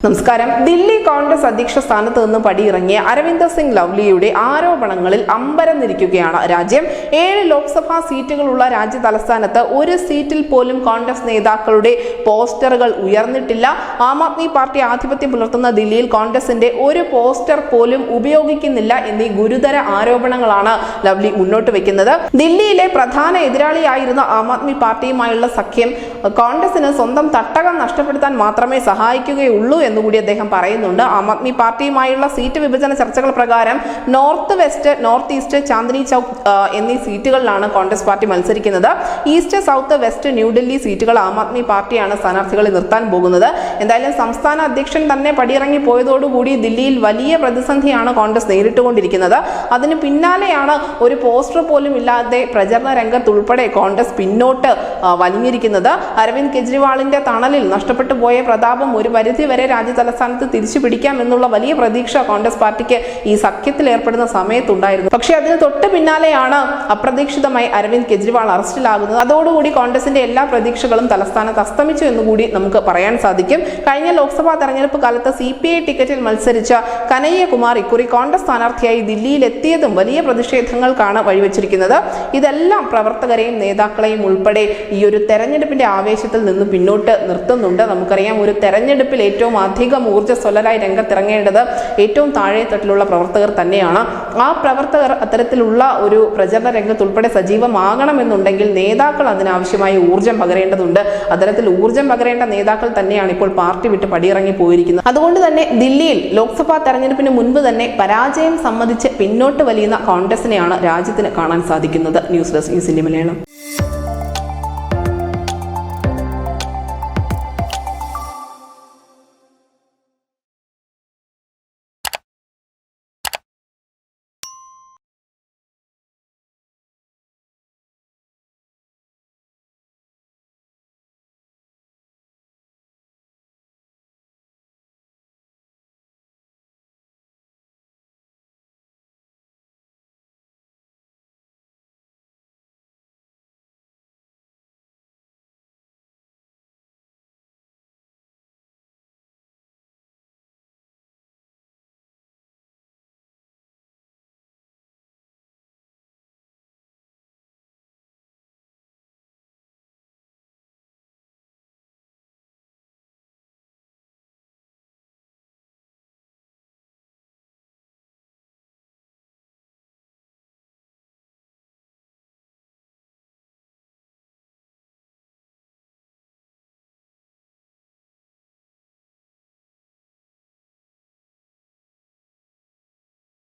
നമസ്കാരം. ദില്ലി കോൺഗ്രസ് അധ്യക്ഷ സ്ഥാനത്ത് നിന്ന് പടിയിറങ്ങിയ അരവിന്ദർ സിംഗ് ലവ്ലിയുടെ ആരോപണങ്ങളിൽ അമ്പരന്നിരിക്കുകയാണ് രാജ്യം. 7 ലോക്സഭാ സീറ്റുകളുള്ള രാജ്യ തലസ്ഥാനത്ത് ഒരു സീറ്റിൽ പോലും കോൺഗ്രസ് നേതാക്കളുടെ പോസ്റ്ററുകൾ ഉയർന്നിട്ടില്ല. ആം ആദ്മി പാർട്ടി ആധിപത്യം പുലർത്തുന്ന ദില്ലിയിൽ കോൺഗ്രസിന്റെ ഒരു പോസ്റ്റർ പോലും ഉപയോഗിക്കുന്നില്ല എന്നീ ഗുരുതര ആരോപണങ്ങളാണ് ലവ്ലി മുന്നോട്ട് വെക്കുന്നത്. ദില്ലിയിലെ പ്രധാന എതിരാളിയായിരുന്ന ആം ആദ്മി പാർട്ടിയുമായുള്ള സഖ്യം കോൺഗ്രസിന് സ്വന്തം തട്ടകം നഷ്ടപ്പെടുത്താൻ മാത്രമേ സഹായിക്കുകയുള്ളൂ എന്നുകൂടി അദ്ദേഹം പറയുന്നുണ്ട്. ആം ആദ്മി പാർട്ടിയുമായുള്ള സീറ്റ് വിഭജന ചർച്ചകൾ പ്രകാരം north west, north east, Chandni Chowk എന്നീ സീറ്റുകളിലാണ് കോൺഗ്രസ് പാർട്ടി മത്സരിക്കുന്നത്. ഈസ്റ്റ്, സൗത്ത്, വെസ്റ്റ്, ന്യൂഡൽഹി സീറ്റുകൾ ആം ആദ്മി പാർട്ടിയാണ് സ്ഥാനാർത്ഥികളെ നിർത്താൻ പോകുന്നത്. എന്തായാലും സംസ്ഥാന അധ്യക്ഷൻ തന്നെ പടിയിറങ്ങി പോയതോടുകൂടി ദില്ലിയിൽ വലിയ പ്രതിസന്ധിയാണ് കോൺഗ്രസ് നേരിട്ടുകൊണ്ടിരിക്കുന്നത്. അതിന് പിന്നാലെയാണ് ഒരു പോസ്റ്റർ പോലും ഇല്ലാതെ പ്രചരണ രംഗത്തുൾപ്പെടെ കോൺഗ്രസ് പിന്നോട്ട് വലിഞ്ഞിരിക്കുന്നത്. അരവിന്ദ് കെജ്രിവാളിന്റെ തണലിൽ നഷ്ടപ്പെട്ടു പോയ പ്രതാപം ഒരു പരിധിവരെ രാജ്യ തലസ്ഥാനത്ത് തിരിച്ചു പിടിക്കാം എന്നുള്ള വലിയ പ്രതീക്ഷ കോൺഗ്രസ് പാർട്ടിക്ക് ഈ സഖ്യത്തിൽ ഏർപ്പെടുന്ന സമയത്തുണ്ടായിരുന്നു. പക്ഷേ അതിന് തൊട്ട് പിന്നാലെയാണ് അപ്രതീക്ഷിതമായി അരവിന്ദ് കെജ്രിവാൾ അറസ്റ്റിലാകുന്നത്. അതോടുകൂടി കോൺഗ്രസിന്റെ എല്ലാ പ്രതീക്ഷകളും തലസ്ഥാനത്ത് അസ്തമിച്ചു എന്നുകൂടി നമുക്ക് പറയാൻ സാധിക്കും. കഴിഞ്ഞ ലോക്സഭാ തെരഞ്ഞെടുപ്പ് കാലത്ത് CPI ടിക്കറ്റിൽ മത്സരിച്ച കനയ്യ കുമാർ ഇക്കുറി കോൺഗ്രസ് സ്ഥാനാർത്ഥിയായി ദില്ലിയിൽ എത്തിയതും വലിയ പ്രതിഷേധങ്ങൾക്കാണ് വഴിവെച്ചിരിക്കുന്നത്. ഇതെല്ലാം പ്രവർത്തകരെയും നേതാക്കളെയും ഉൾപ്പെടെ ഈ ഒരു തെരഞ്ഞെടുപ്പിന്റെ ആവേശത്തിൽ നിന്ന് പിന്നോട്ട് നിർത്തുന്നുണ്ട്. നമുക്കറിയാം, ഒരു തെരഞ്ഞെടുപ്പിൽ ഏറ്റവും അധികം ഊർജ്ജസ്വലരായി രംഗത്തിറങ്ങേണ്ടത് ഏറ്റവും താഴെ തട്ടിലുള്ള പ്രവർത്തകർ തന്നെയാണ്. ആ പ്രവർത്തകർ അത്തരത്തിലുള്ള ഒരു പ്രചരണ രംഗത്ത് ഉൾപ്പെടെ സജീവമാകണമെന്നുണ്ടെങ്കിൽ നേതാക്കൾ അതിനാവശ്യമായ ഊർജ്ജം പകരേണ്ടതുണ്ട്. അത്തരത്തിൽ ഊർജ്ജം പകരേണ്ട നേതാക്കൾ തന്നെയാണ് ഇപ്പോൾ പാർട്ടി വിട്ട് പടിയിറങ്ങി പോയിരിക്കുന്നത്. അതുകൊണ്ട് തന്നെ ദില്ലിയിൽ ലോക്സഭാ തെരഞ്ഞെടുപ്പിന് മുൻപ് തന്നെ പരാജയം സമ്മതിച്ച് പിന്നോട്ട് വലിയുന്ന കോൺഗ്രസിനെയാണ് രാജ്യത്തിന് കാണാൻ സാധിക്കുന്നത്. News desk news India Malayalam.